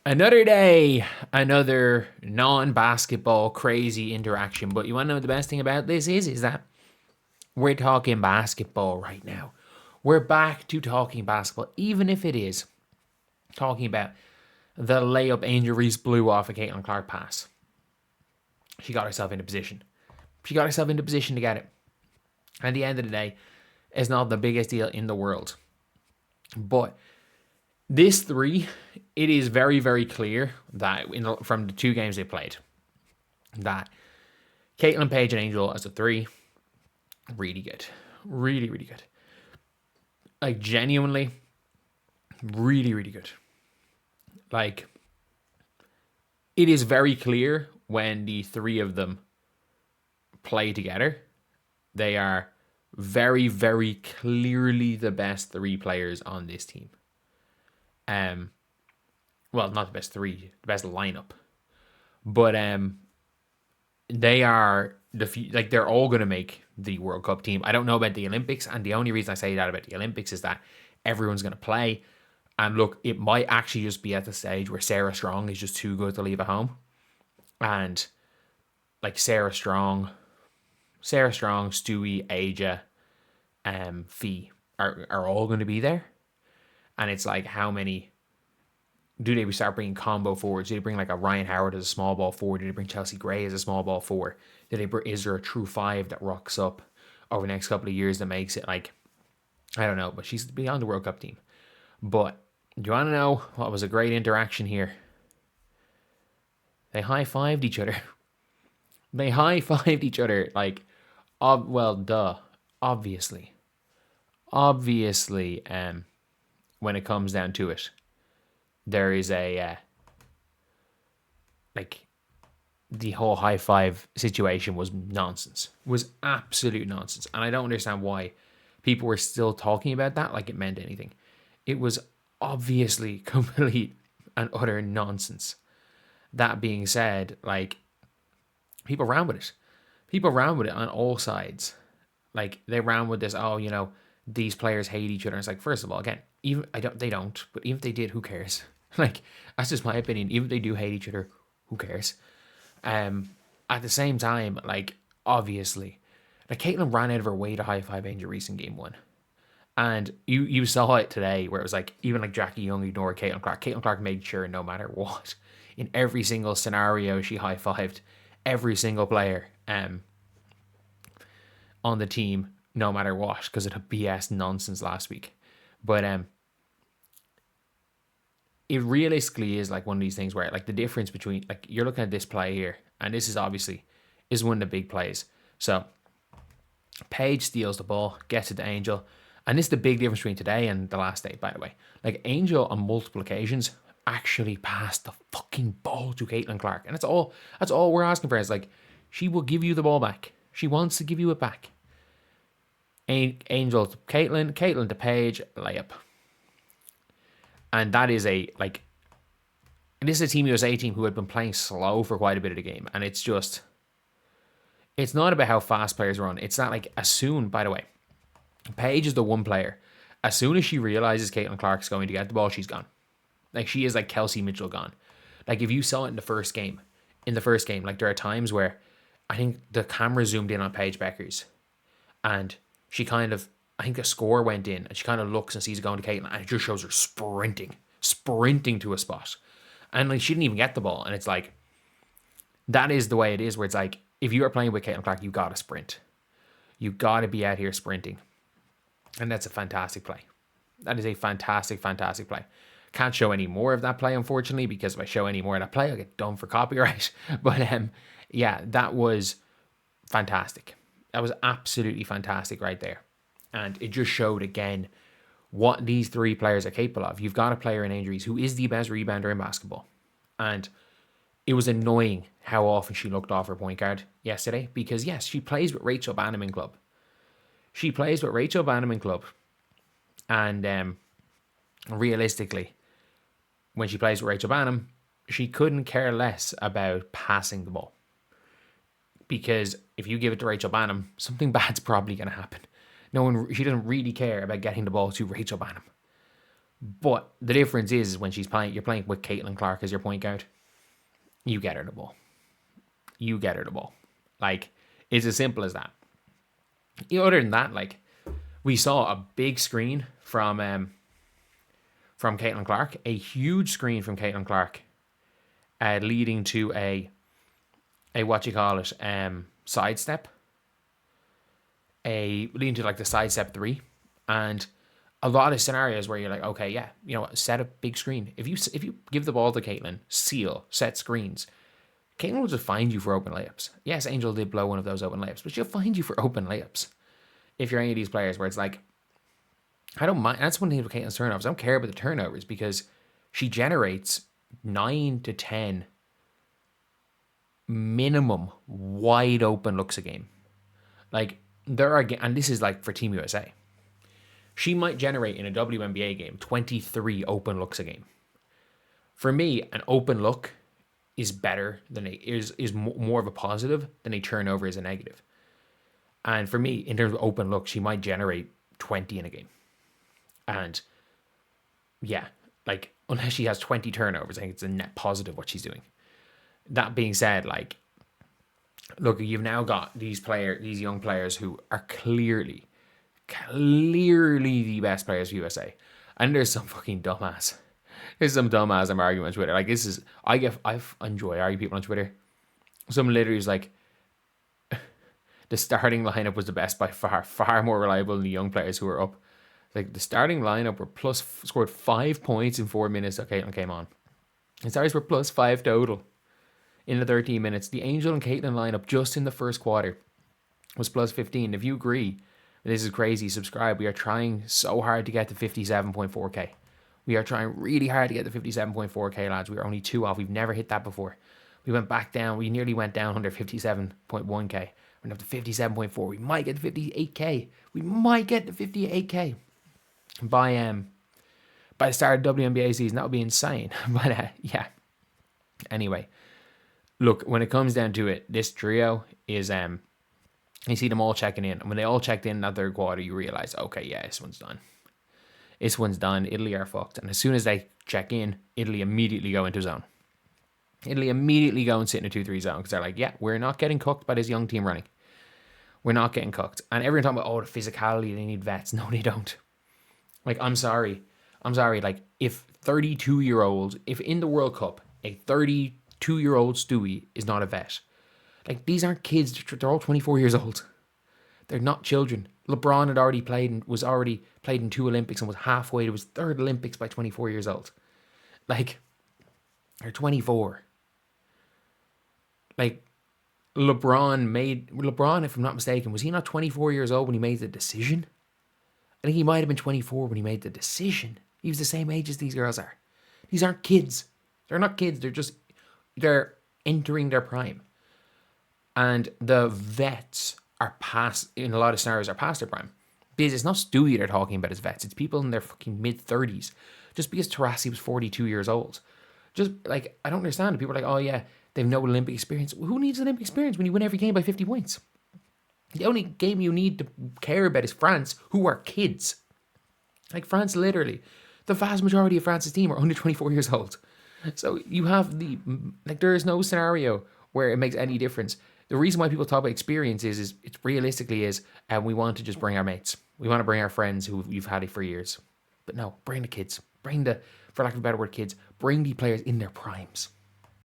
Another day, another non-basketball crazy interaction. But you want to know what the best thing about this is that we're talking basketball right now. We're back to talking basketball, even if it is talking about the layup Angel Reese blew off a Caitlin Clark pass. She got herself into position. She got herself into position to get it. At the end of the day, it's not the biggest deal in the world. But this three, it is very, very clear that from the two games they played, that Caitlin Paige and Angel as a three, really good. Really, really good. Like, genuinely, really, really good. Like, it is very clear when the three of them play together. They are very, very clearly the best three players on this team. Well, not the best three, the best lineup. But they are they're all gonna make the World Cup team. I don't know about the Olympics, and the only reason I say that about the Olympics is that everyone's gonna play. And look, it might actually just be at the stage where Sarah Strong is just too good to leave at home. And like Sarah Strong, Stewie, Aja, Fee are all going to be there. And it's like, how many do they start bringing combo forwards? Do they bring like a Ryan Howard as a small ball forward? Do they bring Chelsea Gray as a small ball forward? Is there a true five that rocks up over the next couple of years that makes it like, I don't know, but she's beyond the World Cup team. But do you want to know what was a great interaction here? They high-fived each other. They high-fived each other like, obviously. Obviously, when it comes down to it, there is a like the whole high five situation was nonsense. Was absolute nonsense, and I don't understand why people were still talking about that like it meant anything. It was obviously complete and utter nonsense. That being said, like, people ran with it. People ran with it on all sides. Like, they ran with this, oh, these players hate each other. And it's like, first of all, again, they don't, but even if they did, who cares? Like, that's just my opinion. Even if they do hate each other, who cares? At the same time, like, obviously, like, Caitlin ran out of her way to high five Angel Reese in game one. And you saw it today where it was like, even like Jackie Young ignored Caitlin Clark. Caitlin Clark made sure no matter what, in every single scenario, she high fived every single player on the team, no matter what, because it had BS nonsense last week. But it realistically is like one of these things where like the difference between, like, you're looking at this play here, and this is obviously is one of the big plays. So Paige steals the ball, gets it to Angel. And this is the big difference between today and the last day, by the way. Like, Angel on multiple occasions actually passed the fucking ball to Caitlin Clark. And that's all we're asking for. Is like, she will give you the ball back. She wants to give you it back. Angel to Caitlin to Paige, layup. And that is this is a Team USA team who had been playing slow for quite a bit of the game. And it's not about how fast players run. It's not like, as soon, by the way, Paige is the one player. As soon as she realizes Caitlin Clark's going to get the ball, she's gone. Like, she is like Kelsey Mitchell gone. Like, if you saw it in the first game, like, there are times where I think the camera zoomed in on Paige Bueckers, and she kind of, I think the score went in, and she kind of looks and sees it going to Caitlin, and it just shows her sprinting to a spot. And like, she didn't even get the ball. And it's like, that is the way it is, where it's like, if you are playing with Caitlin Clark, you gotta sprint. You gotta be out here sprinting. And that's a fantastic play. That is a fantastic, fantastic play. Can't show any more of that play, unfortunately, because if I show any more of that play, I'll get done for copyright. But yeah, that was fantastic. That was absolutely fantastic right there. And it just showed again what these three players are capable of. You've got a player in Angel Reese who is the best rebounder in basketball. And it was annoying how often she looked off her point guard yesterday, because yes, she plays with Rachel Bannerman Club. And realistically, when she plays with Rachel Banham, she couldn't care less about passing the ball. Because if you give it to Rachel Banham, something bad's probably going to happen. She doesn't really care about getting the ball to Rachel Banham. But the difference is when you're playing with Caitlin Clark as your point guard, you get her the ball. You get her the ball. Like, it's as simple as that. Other than that, like, we saw a big screen from Caitlin Clark, a huge screen from Caitlin Clark, leading to a sidestep, leading to like the sidestep 3, and a lot of scenarios where you're like, okay, yeah, set a big screen. If you give the ball to Caitlin, set screens, Caitlin will just find you for open layups. Yes, Angel did blow one of those open layups, but she'll find you for open layups. If you're any of these players where it's like, I don't mind. That's one thing with Caitlin's turnovers. I don't care about the turnovers because she generates 9 to 10 minimum wide open looks a game. Like, and this is like for Team USA. She might generate in a WNBA game 23 open looks a game. For me, an open look is better than is more of a positive than a turnover is a negative. And for me, in terms of open look, she might generate 20 in a game. And yeah, like, unless she has 20 turnovers, I think it's a net positive what she's doing. That being said, like, look, you've now got these young players who are clearly the best players for USA. And there's some fucking dumbass. I'm arguing on Twitter. Like, I enjoy arguing people on Twitter. Someone literally is like, the starting lineup was the best by far more reliable than the young players who were up. Like, the starting lineup were scored 5 points in 4 minutes. Okay, Caitlin came on. The stars were +5 total in the 13 minutes. The Angel and Caitlin lineup just in the first quarter was +15. If you agree, this is crazy, subscribe. We are trying so hard to get to 57.4k. We are trying really hard to get to 57.4k, lads. We are only 2 off. We've never hit that before. We went back down. We nearly went down under 57.1k. We're up to 57.4. We might get to 58k. We might get to 58k by the start of WNBA season. That would be insane. But yeah. Anyway, look, when it comes down to it, this trio is you see them all checking in. And when they all checked in that third quarter, you realize, okay, yeah, this one's done. This one's done. Italy are fucked. And as soon as they check in, Italy immediately go into zone. Italy immediately go and sit in a 2-3 zone because they're like, yeah, we're not getting cooked by this young team running. We're not getting cooked. And everyone talking about, the physicality, they need vets. No, they don't. Like, I'm sorry. Like, if in the World Cup, a 32-year-old Stewie is not a vet. Like, these aren't kids. They're all 24 years old. They're not children. LeBron was already played in 2 Olympics and was halfway to his 3rd Olympics by 24 years old. Like, they're 24. Like, LeBron, if I'm not mistaken, was he not 24 years old when he made the decision? I think he might have been 24 when he made the decision. He was the same age as these girls are. These aren't kids. They're not kids. They're entering their prime. And the vets in a lot of scenarios, are past their prime. Because it's not Stewie they're talking about as vets. It's people in their fucking mid-30s. Just because Taurasi was 42 years old. Just, like, I don't understand. People are like, oh yeah, they've no Olympic experience. Who needs Olympic experience when you win every game by 50 points? The only game you need to care about is France, who are kids. Like, France, literally, the vast majority of France's team are under 24 years old. So you have there is no scenario where it makes any difference. The reason why people talk about experience is it's realistically we want to just bring our mates. We want to bring our friends who you've had it for years. But no, bring the kids. For lack of a better word, kids. Bring the players in their primes.